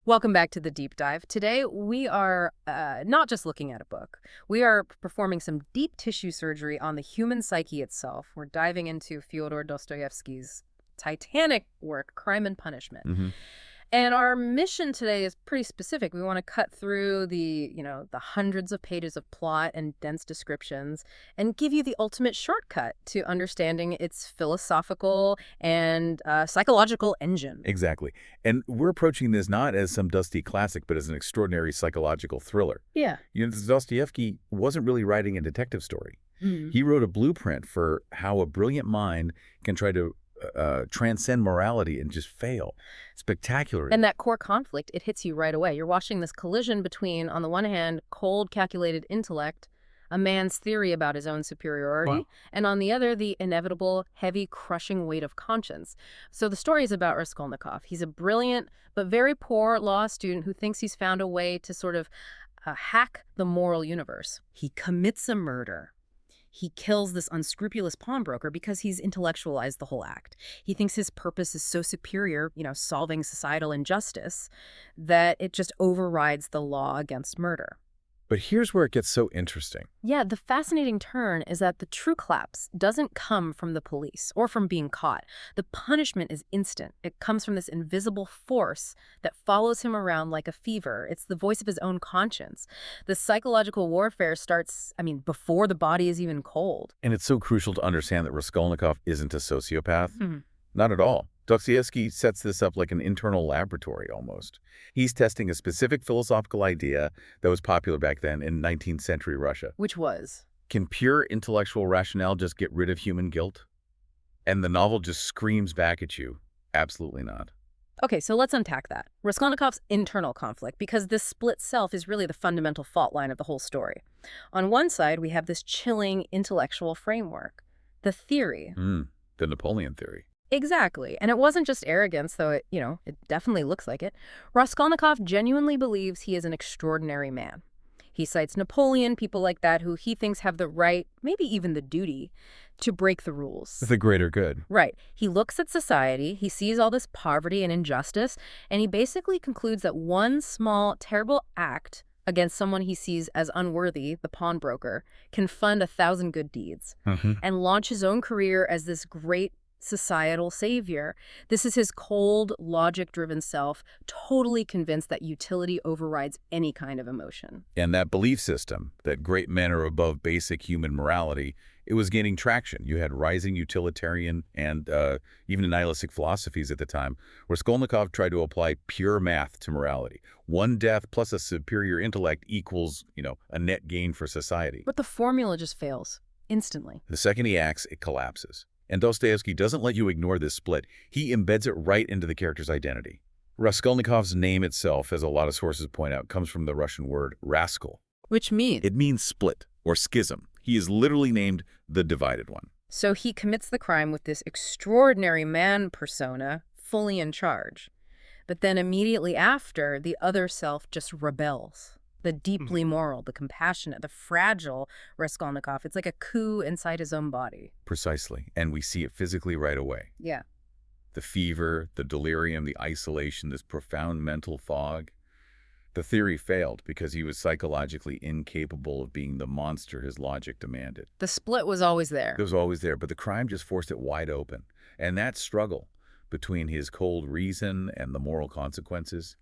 Welcome back to the deep dive. Today, we are not just looking at a book. We are performing some deep tissue surgery on the human psyche itself. We're diving into Fyodor Dostoevsky's titanic work, Crime and Punishment. hmm And our mission today is pretty specific. We want to cut through the hundreds of pages of plot and dense descriptions and give you the ultimate shortcut to understanding its philosophical and psychological engine. Exactly. And we're approaching this not as some dusty classic, but as an extraordinary psychological thriller. Yeah. Dostoevsky wasn't really writing a detective story. Mhm. He wrote a blueprint for how a brilliant mind can try to transcend morality and just fail spectacularly. And that core conflict, it hits you right away. You're watching this collision between, on the one hand, cold, calculated intellect, a man's theory about his own superiority, Wow. and on the other, the inevitable, heavy, crushing weight of conscience. So the story is about Raskolnikov. He's a brilliant but very poor law student who thinks he's found a way to sort of hack the moral universe. He commits a murder. He kills this unscrupulous pawnbroker because he's intellectualized the whole act. He thinks his purpose is so superior, solving societal injustice, that it just overrides the law against murder. But here's where it gets so interesting. Yeah, the fascinating turn is that the true collapse doesn't come from the police or from being caught. The punishment is instant. It comes from this invisible force that follows him around like a fever. It's the voice of his own conscience. The psychological warfare starts, before the body is even cold. And it's so crucial to understand that Raskolnikov isn't a sociopath. Mhm. Not at all. Dostoevsky sets this up like an internal laboratory almost. He's testing a specific philosophical idea that was popular back then in 19th century Russia. Which was? Can pure intellectual rationale just get rid of human guilt? And the novel just screams back at you, absolutely not. Okay, so let's unpack that. Raskolnikov's internal conflict, because this split self is really the fundamental fault line of the whole story. On one side, we have this chilling intellectual framework, the theory. The Napoleon theory. Exactly. And it wasn't just arrogance, though it definitely looks like it. Raskolnikov genuinely believes he is an extraordinary man. He cites Napoleon, people like that, who he thinks have the right, maybe even the duty, to break the rules. The greater good. Right. He looks at society, he sees all this poverty and injustice, and he basically concludes that one small, terrible act against someone he sees as unworthy, the pawnbroker, can fund 1,000 good deeds and launch his own career as this great societal savior. This is his cold, logic-driven self, totally convinced that utility overrides any kind of emotion. And that belief system, that great men are above basic human morality, it was gaining traction. You had rising utilitarian and even nihilistic philosophies at the time. Raskolnikov tried to apply pure math to morality. One death plus a superior intellect equals, a net gain for society. But the formula just fails, instantly. The second he acts, it collapses. And Dostoevsky doesn't let you ignore this split. He embeds it right into the character's identity. Raskolnikov's name itself, as a lot of sources point out, comes from the Russian word raskol. Which means? It means split or schism. He is literally named the divided one. So he commits the crime with this extraordinary man persona, fully in charge. But then immediately after, the other self just rebels. The deeply moral, the compassionate, the fragile Raskolnikov. It's like a coup inside his own body. Precisely. And we see it physically right away. Yeah. The fever, the delirium, the isolation, this profound mental fog. The theory failed because he was psychologically incapable of being the monster his logic demanded. The split was always there. It was always there, but the crime just forced it wide open. And that struggle between his cold reason and the moral consequences,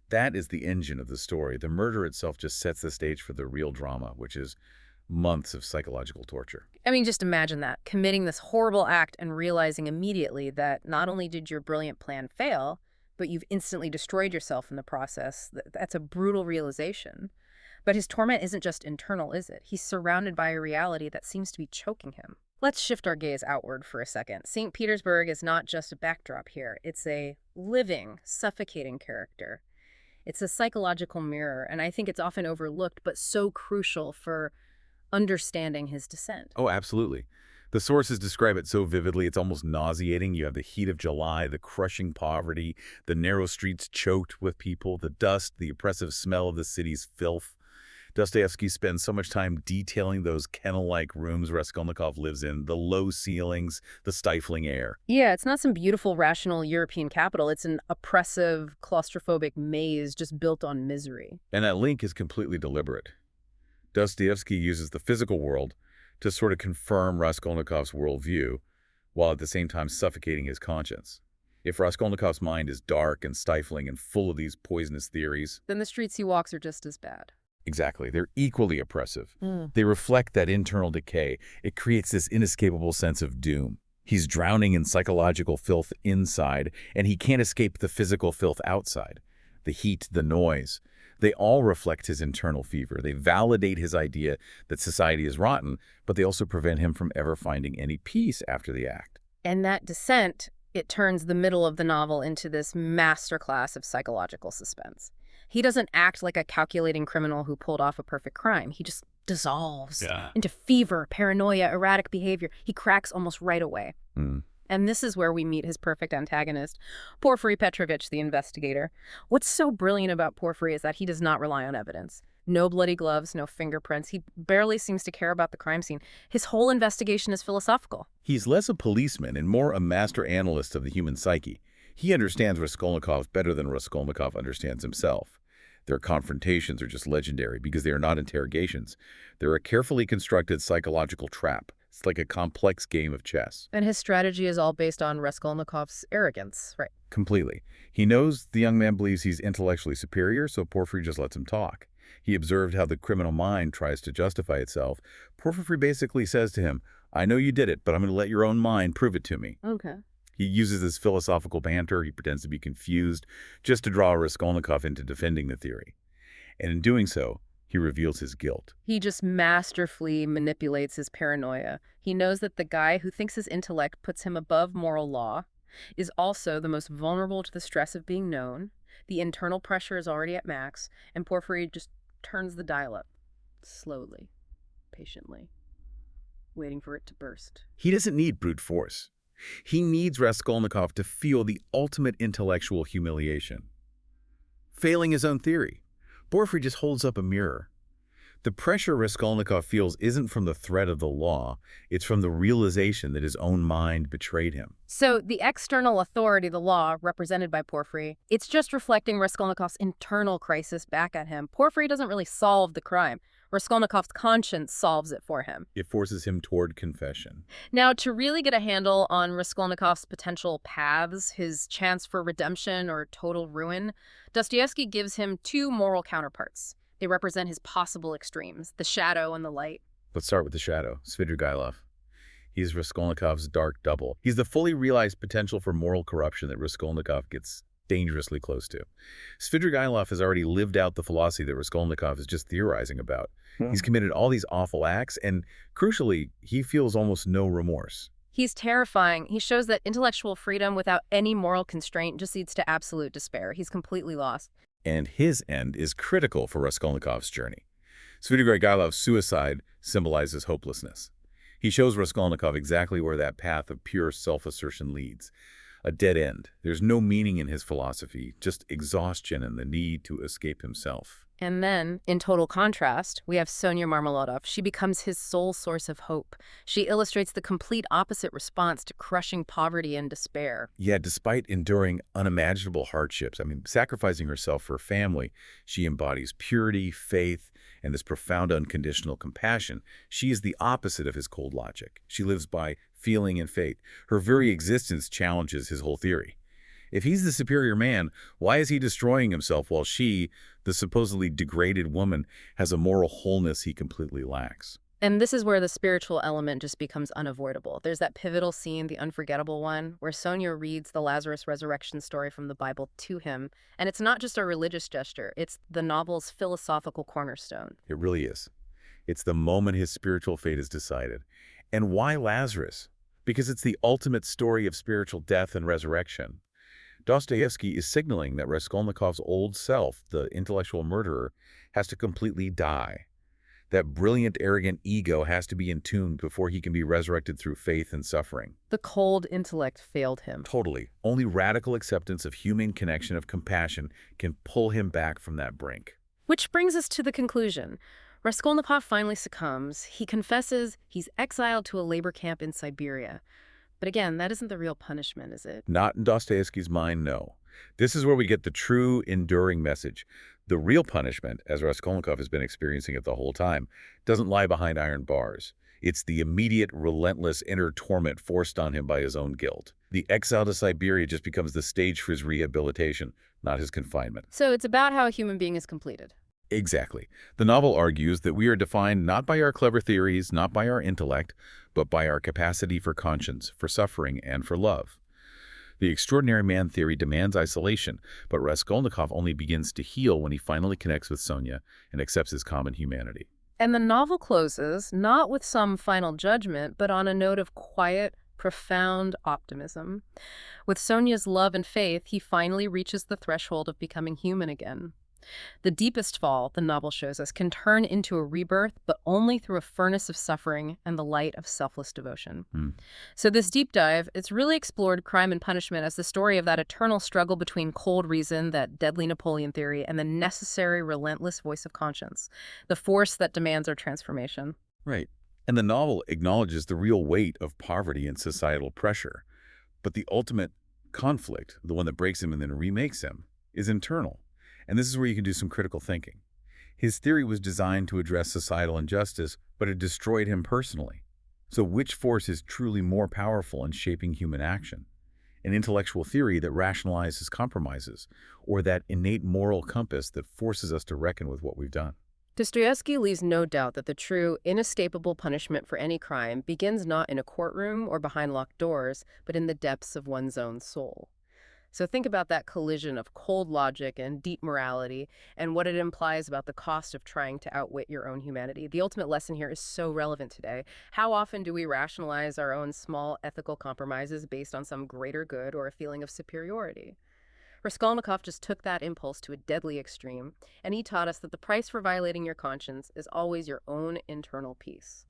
that is the engine of the story. The murder itself just sets the stage for the real drama, which is months of psychological torture. Just imagine that, committing this horrible act and realizing immediately that not only did your brilliant plan fail, but you've instantly destroyed yourself in the process. That's a brutal realization. But his torment isn't just internal, is it? He's surrounded by a reality that seems to be choking him. Let's shift our gaze outward for a second. St. Petersburg is not just a backdrop here. It's a living, suffocating character. It's a psychological mirror, and I think it's often overlooked, but so crucial for understanding his descent. Oh, absolutely. The sources describe it so vividly, it's almost nauseating. You have the heat of July, the crushing poverty, the narrow streets choked with people, the dust, the oppressive smell of the city's filth. Dostoevsky spends so much time detailing those kennel-like rooms Raskolnikov lives in, the low ceilings, the stifling air. Yeah, it's not some beautiful, rational European capital. It's an oppressive, claustrophobic maze just built on misery. And that link is completely deliberate. Dostoevsky uses the physical world to sort of confirm Raskolnikov's worldview, while at the same time suffocating his conscience. If Raskolnikov's mind is dark and stifling and full of these poisonous theories, Then the streets he walks are just as bad. exactly, they're equally oppressive. Mm. They reflect that internal decay. It creates this inescapable sense of doom. He's drowning in psychological filth inside, and he can't escape the physical filth outside. The heat, the noise, they all reflect his internal fever. They validate his idea that society is rotten, but they also prevent him from ever finding any peace after the act. And that descent, it turns the middle of the novel into this masterclass of psychological suspense. He doesn't act like a calculating criminal who pulled off a perfect crime. He just dissolves into fever, paranoia, erratic behavior. He cracks almost right away. Mm. And this is where we meet his perfect antagonist, Porfiry Petrovich, the investigator. What's so brilliant about Porfiry is that he does not rely on evidence. No bloody gloves, no fingerprints. He barely seems to care about the crime scene. His whole investigation is philosophical. He's less a policeman and more a master analyst of the human psyche. He understands Raskolnikov better than Raskolnikov understands himself. Their confrontations are just legendary because they are not interrogations. They're a carefully constructed psychological trap. It's like a complex game of chess. And his strategy is all based on Raskolnikov's arrogance, right? Completely. He knows the young man believes he's intellectually superior, so Porfiry just lets him talk. He observed how the criminal mind tries to justify itself. Porfiry basically says to him, I know you did it, but I'm going to let your own mind prove it to me. Okay. He uses this philosophical banter. He pretends to be confused just to draw Raskolnikov into defending the theory. And in doing so, he reveals his guilt. He just masterfully manipulates his paranoia. He knows that the guy who thinks his intellect puts him above moral law is also the most vulnerable to the stress of being known. The internal pressure is already at max, and Porfiry just turns the dial up, slowly, patiently, waiting for it to burst. He doesn't need brute force. He needs Raskolnikov to feel the ultimate intellectual humiliation. Failing his own theory, Porfiry just holds up a mirror. The pressure Raskolnikov feels isn't from the threat of the law, it's from the realization that his own mind betrayed him. So the external authority, the law, represented by Porfiry, it's just reflecting Raskolnikov's internal crisis back at him. Porfiry doesn't really solve the crime. Raskolnikov's conscience solves it for him. It forces him toward confession. Now, to really get a handle on Raskolnikov's potential paths, his chance for redemption or total ruin, Dostoevsky gives him two moral counterparts. They represent his possible extremes, the shadow and the light. Let's start with the shadow, Svidrigailov. He's Raskolnikov's dark double. He's the fully realized potential for moral corruption that Raskolnikov gets dangerously close to. Svidrigailov has already lived out the philosophy that Raskolnikov is just theorizing about. He's committed all these awful acts, and crucially, he feels almost no remorse. He's terrifying. He shows that intellectual freedom without any moral constraint just leads to absolute despair. He's completely lost. And his end is critical for Raskolnikov's journey. Svidrigailov's suicide symbolizes hopelessness. He shows Raskolnikov exactly where that path of pure self-assertion leads. A dead end. There's no meaning in his philosophy, just exhaustion and the need to escape himself. And then, in total contrast, we have Sonia Marmeladov. She becomes his sole source of hope. She illustrates the complete opposite response to crushing poverty and despair. Yet, despite enduring unimaginable hardships, sacrificing herself for her family, she embodies purity, faith, and this profound unconditional compassion. She is the opposite of his cold logic. She lives by feeling and faith. Her very existence challenges his whole theory. If he's the superior man, why is he destroying himself while she, the supposedly degraded woman, has a moral wholeness he completely lacks? And this is where the spiritual element just becomes unavoidable. There's that pivotal scene, the unforgettable one, where Sonia reads the Lazarus resurrection story from the Bible to him. And it's not just a religious gesture. It's the novel's philosophical cornerstone. It really is. It's the moment his spiritual fate is decided. And why Lazarus? Because it's the ultimate story of spiritual death and resurrection. Dostoevsky is signaling that Raskolnikov's old self, the intellectual murderer, has to completely die. That brilliant, arrogant ego has to be entombed before he can be resurrected through faith and suffering. The cold intellect failed him. Totally. Only radical acceptance of human connection, of compassion, can pull him back from that brink. Which brings us to the conclusion. Raskolnikov finally succumbs. He confesses he's exiled to a labor camp in Siberia. But again, that isn't the real punishment, is it? Not in Dostoevsky's mind, no. This is where we get the true, enduring message. The real punishment, as Raskolnikov has been experiencing it the whole time, doesn't lie behind iron bars. It's the immediate, relentless inner torment forced on him by his own guilt. The exile to Siberia just becomes the stage for his rehabilitation, not his confinement. So it's about how a human being is completed. Exactly. The novel argues that we are defined not by our clever theories, not by our intellect, but by our capacity for conscience, for suffering, and for love. The extraordinary man theory demands isolation, but Raskolnikov only begins to heal when he finally connects with Sonia and accepts his common humanity. And the novel closes not with some final judgment, but on a note of quiet, profound optimism. With Sonia's love and faith, he finally reaches the threshold of becoming human again. The deepest fall, the novel shows us, can turn into a rebirth, but only through a furnace of suffering and the light of selfless devotion. Hmm. So this deep dive, it's really explored crime and punishment as the story of that eternal struggle between cold reason, that deadly Napoleon theory, and the necessary, relentless voice of conscience, the force that demands our transformation. Right. And the novel acknowledges the real weight of poverty and societal pressure. But the ultimate conflict, the one that breaks him and then remakes him, is internal. And this is where you can do some critical thinking. His theory was designed to address societal injustice, but it destroyed him personally. So which force is truly more powerful in shaping human action? An intellectual theory that rationalizes compromises, or that innate moral compass that forces us to reckon with what we've done? Dostoevsky leaves no doubt that the true, inescapable punishment for any crime begins not in a courtroom or behind locked doors, but in the depths of one's own soul. So think about that collision of cold logic and deep morality and what it implies about the cost of trying to outwit your own humanity. The ultimate lesson here is so relevant today. How often do we rationalize our own small ethical compromises based on some greater good or a feeling of superiority? Raskolnikov just took that impulse to a deadly extreme, and he taught us that the price for violating your conscience is always your own internal peace.